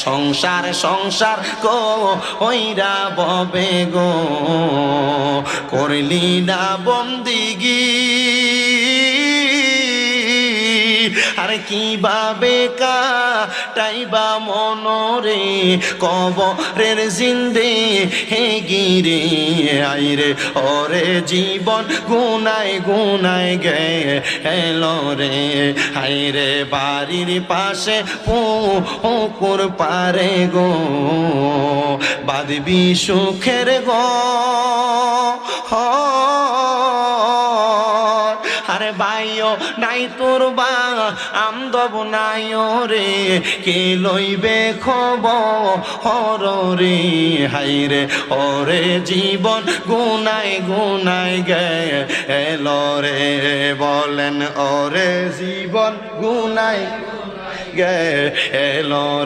সংসার সংসার কো ওইরা ববে গো করলি না বন্দিগি আর কিভাবে কাটাইবা মনরে কবরের জিন্দে হে গিরে আইরে ওরে জীবন গুনায় গুনায় গেল রে আইরে বাড়ির পাশে পুকুর পারে গো বাঁধবি সুখের গো আরে ভাইও নাই তোর বা আমদব নাই রে কে লইবে খবর রে হাইরে ওরে জীবন গুনায় গুনায় গেল রে বলেন ওরে জীবন গুনায় গেল রে।